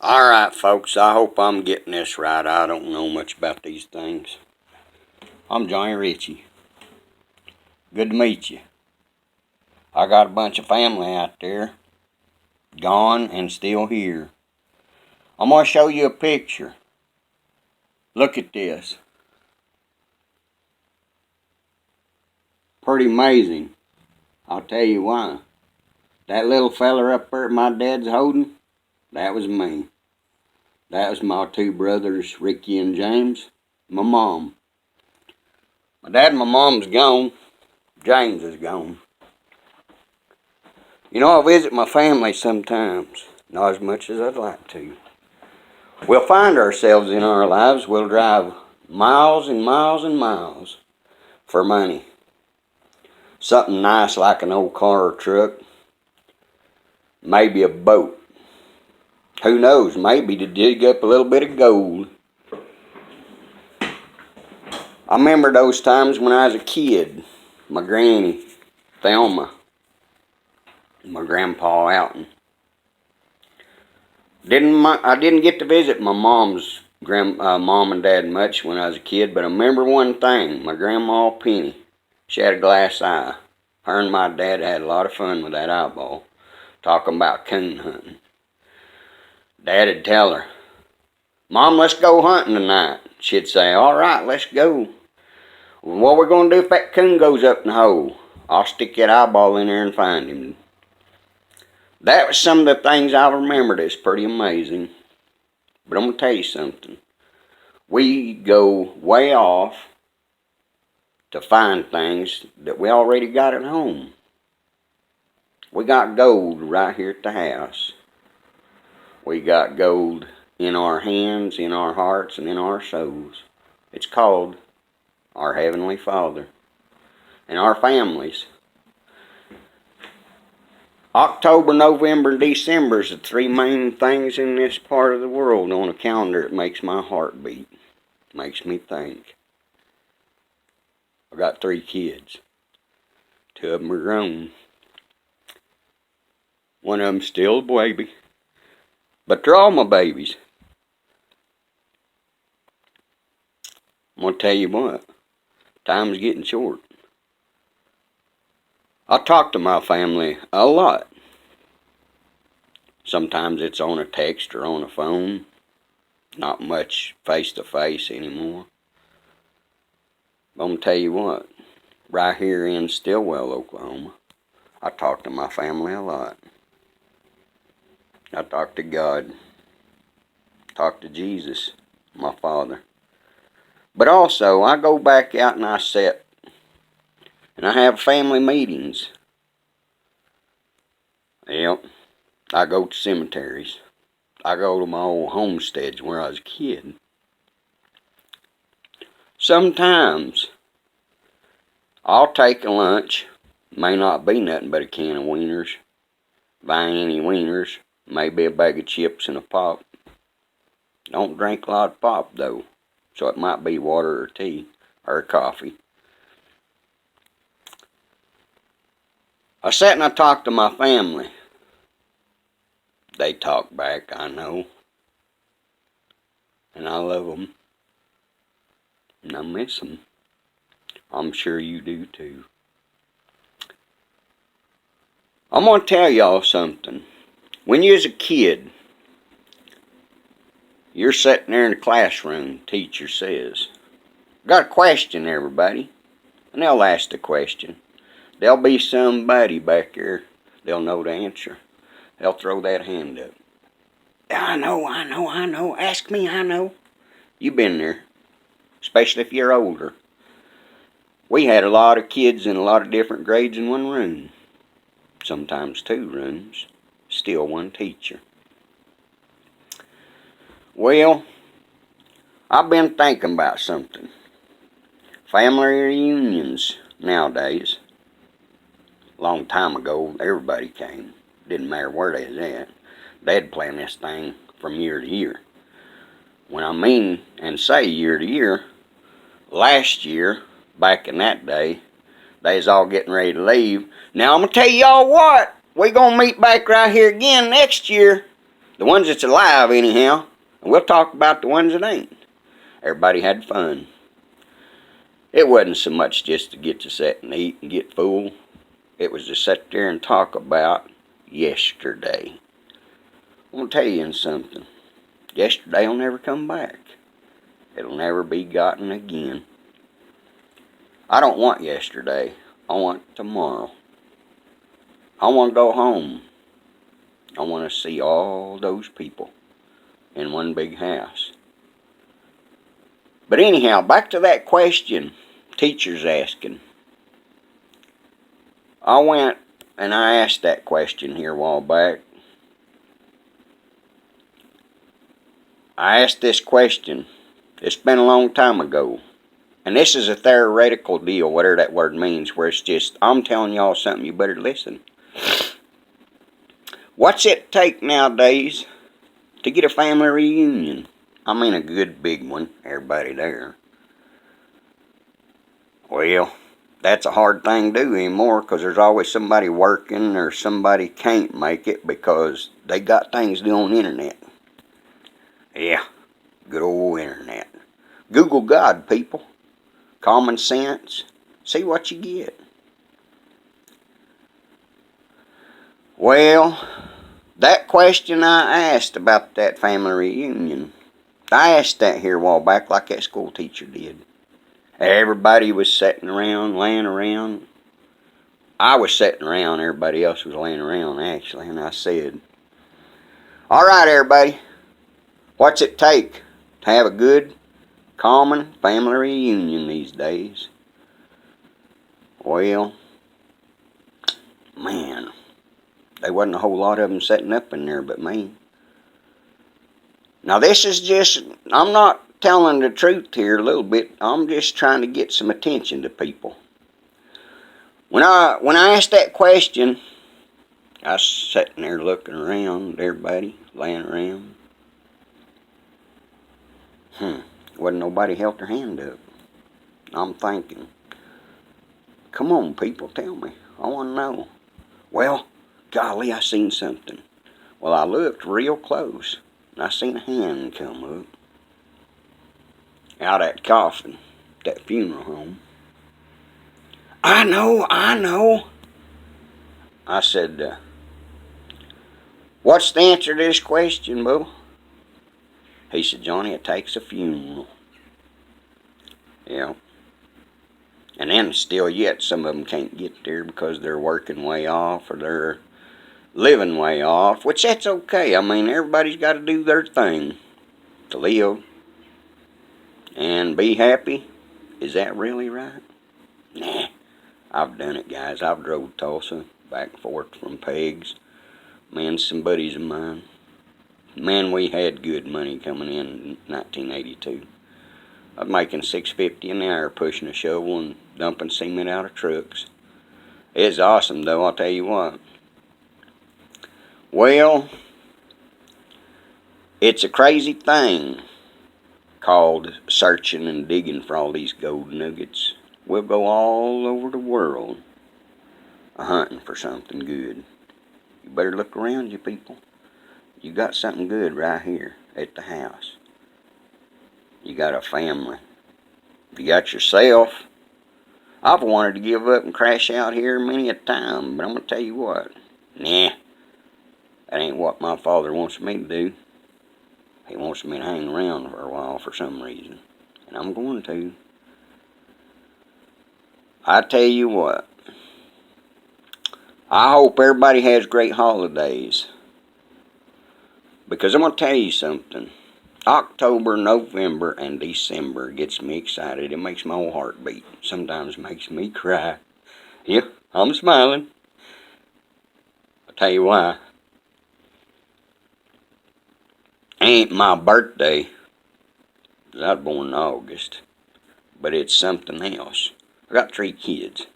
Alright folks, I hope I'm getting this right. I don't know much about these things. I'm Johnny Ritchie. Good to meet you. I got a bunch of family out there, gone and still here. I'm going to show you a picture. Look at this. Pretty amazing. I'll tell you why. That little feller up there my dad's holding, that was me. That was my two brothers, Ricky and James. My mom. My dad and my mom's gone. James is gone. You know, I visit my family sometimes. Not as much as I'd like to. We'll find ourselves in our lives. We'll drive miles and miles and miles for money. Something nice like an old car or truck. Maybe a boat. Who knows, maybe to dig up a little bit of gold. I remember those times when I was a kid. My granny, Thelma, my grandpa, Alton. I didn't get to visit my mom's mom and dad much when I was a kid, but I remember one thing. My grandma, Penny, she had a glass eye. Her and my dad had a lot of fun with that eyeball, talking about coon hunting. Dad'd tell her, "Mom, let's go hunting tonight." She'd say, "All right, let's go." "Well, what we're going to do if that coon goes up in the hole?" "I'll stick that eyeball in there and find him." That was some of the things I remembered. It's pretty amazing. But I'm going to tell you something. We go way off to find things that we already got at home. We got gold right here at the house. We got gold in our hands, in our hearts, and in our souls. It's called our Heavenly Father and our families. October, November, and December is the three main things in this part of the world on a calendar. It makes my heart beat. Makes me think. I got 3 kids. 2 of them are grown. One of them's still a baby. But they're all my babies. I'm going to tell you what. Time's getting short. I talk to my family a lot. Sometimes it's on a text or on a phone. Not much face-to-face anymore. But I'm going to tell you what. Right here in Stillwell, Oklahoma, I talk to my family a lot. I talk to God. Talk to Jesus, my Father. But also, I go back out and I sit. And I have family meetings. Yep. I go to cemeteries. I go to my old homesteads where I was a kid. Sometimes, I'll take a lunch. May not be nothing but a can of wieners. Buy any wieners. Maybe a bag of chips and a pop. Don't drink a lot of pop though. So it might be water or tea or coffee. I sat and I talked to my family. They talk back, I know. And I love them. And I miss them. I'm sure you do too. I'm going to tell y'all something. When you was a kid, you're sitting there in the classroom, teacher says, "Got a question, everybody." And they'll ask the question. There'll be somebody back there, they'll know the answer. They'll throw that hand up. I know. Ask me, I know. You've been there, especially if you're older. We had a lot of kids in a lot of different grades in one room. Sometimes 2 rooms. Still one teacher. Well, I've been thinking about something. Family reunions nowadays. Long time ago, everybody came. Didn't matter where they was at. They'd plan this thing from year to year. When I mean and say year to year, last year, back in that day, they was all getting ready to leave. Now I'm going to tell y'all what. We're going to meet back right here again next year. The ones that's alive, anyhow. And we'll talk about the ones that ain't. Everybody had fun. It wasn't so much just to get to sit and eat and get full. It was to sit there and talk about yesterday. I'm going to tell you something. Yesterday will never come back. It'll never be gotten again. I don't want yesterday. I want tomorrow. I want to go home. I want to see all those people in one big house. But anyhow, back to that question teacher's asking. I went and I asked that question here a while back. I asked this question. It's been a long time ago. And this is a theoretical deal, whatever that word means, where it's just, I'm telling y'all something, you better listen. What's it take nowadays to get a family reunion? I mean a good big one, everybody there. Well, that's a hard thing to do anymore because there's always somebody working or somebody can't make it because they got things to do on the internet. Yeah, good old internet. Google God, people. Common sense. See what you get. Well, that question I asked about that family reunion, I asked that here a while back like that school teacher did. Everybody was sitting around, laying around. I was sitting around, everybody else was laying around actually, and I said, all right, everybody, what's it take to have a good, common family reunion these days? Well, man, there wasn't a whole lot of them sitting up in there but me. Now this is just, I'm not telling the truth here a little bit. I'm just trying to get some attention to people. When I asked that question, I was sitting there looking around, everybody laying around. Wasn't nobody held their hand up. I'm thinking, come on people, tell me. I want to know. Well, golly, I seen something. Well, I looked real close, and I seen a hand come up out of that coffin, that funeral home. I know. I said, what's the answer to this question, Bubba? He said, Johnny, it takes a funeral. Yeah. And then still yet, some of them can't get there because they're working way off or they're living way off, which that's okay. I mean, everybody's got to do their thing to live and be happy. Is that really right? Nah. I've done it, guys. I've drove Tulsa back and forth from Pegs. Me and some buddies of mine. Man, we had good money coming in 1982. I was making $6.50 an hour pushing a shovel and dumping cement out of trucks. It's awesome, though, I'll tell you what. Well, it's a crazy thing called searching and digging for all these gold nuggets. We'll go all over the world hunting for something good. You better look around you, people. You got something good right here at the house. You got a family. You got yourself. I've wanted to give up and crash out here many a time, but I'm going to tell you what. Nah, that ain't what my father wants me to do. He wants me to hang around for a while for some reason. And I'm going to. I tell you what. I hope everybody has great holidays. Because I'm going to tell you something. October, November, and December gets me excited. It makes my whole heart beat. Sometimes makes me cry. Yeah, I'm smiling. I'll tell you why. Ain't my birthday. 'Cause I was born in August. But it's something else. I got 3 kids.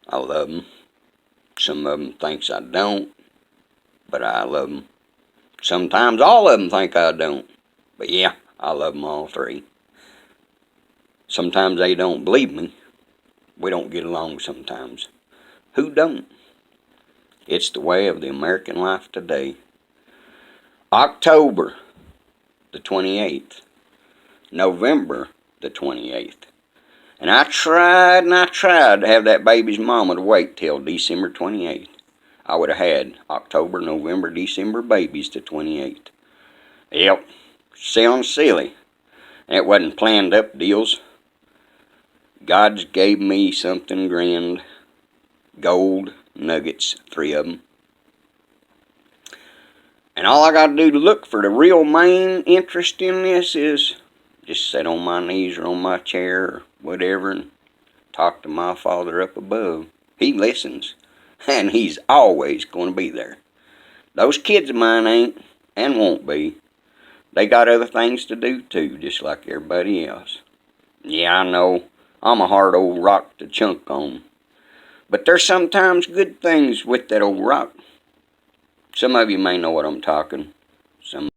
I love them. Some of them thinks I don't. But I love them. Sometimes all of them think I don't. But yeah, I love them all 3. Sometimes they don't believe me. We don't get along sometimes. Who don't? It's the way of the American life today. October the 28th. November the 28th. And I tried to have that baby's mama to wait till December 28th. I would have had October, November, December babies to 28th. Yep, sounds silly. It wasn't planned up deals. God's gave me something grand. Gold nuggets, 3 of them. And all I got to do to look for the real main interest in this is just sit on my knees or on my chair or whatever and talk to my Father up above. He listens, and He's always going to be there. Those kids of mine ain't and won't be. They got other things to do too, just like everybody else. Yeah, I know, I'm a hard old rock to chunk on. But there's sometimes good things with that old rock. Some of you may know what I'm talking. Some